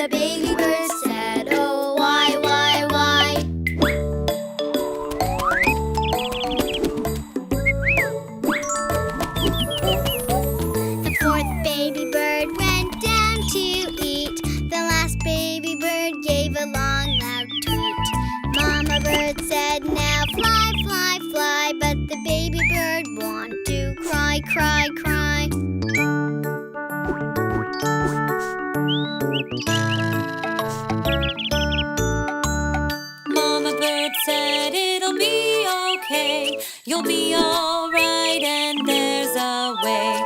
the baby bird said, oh, why, why, why? The fourth baby bird went down to eat. The last baby bird gave a long, loud tweet. Mama bird said, now fly, fly, fly. But the baby bird wanted to cry, cry, cry. Mama bird said it'll be okay. You'll be alright and there's a way.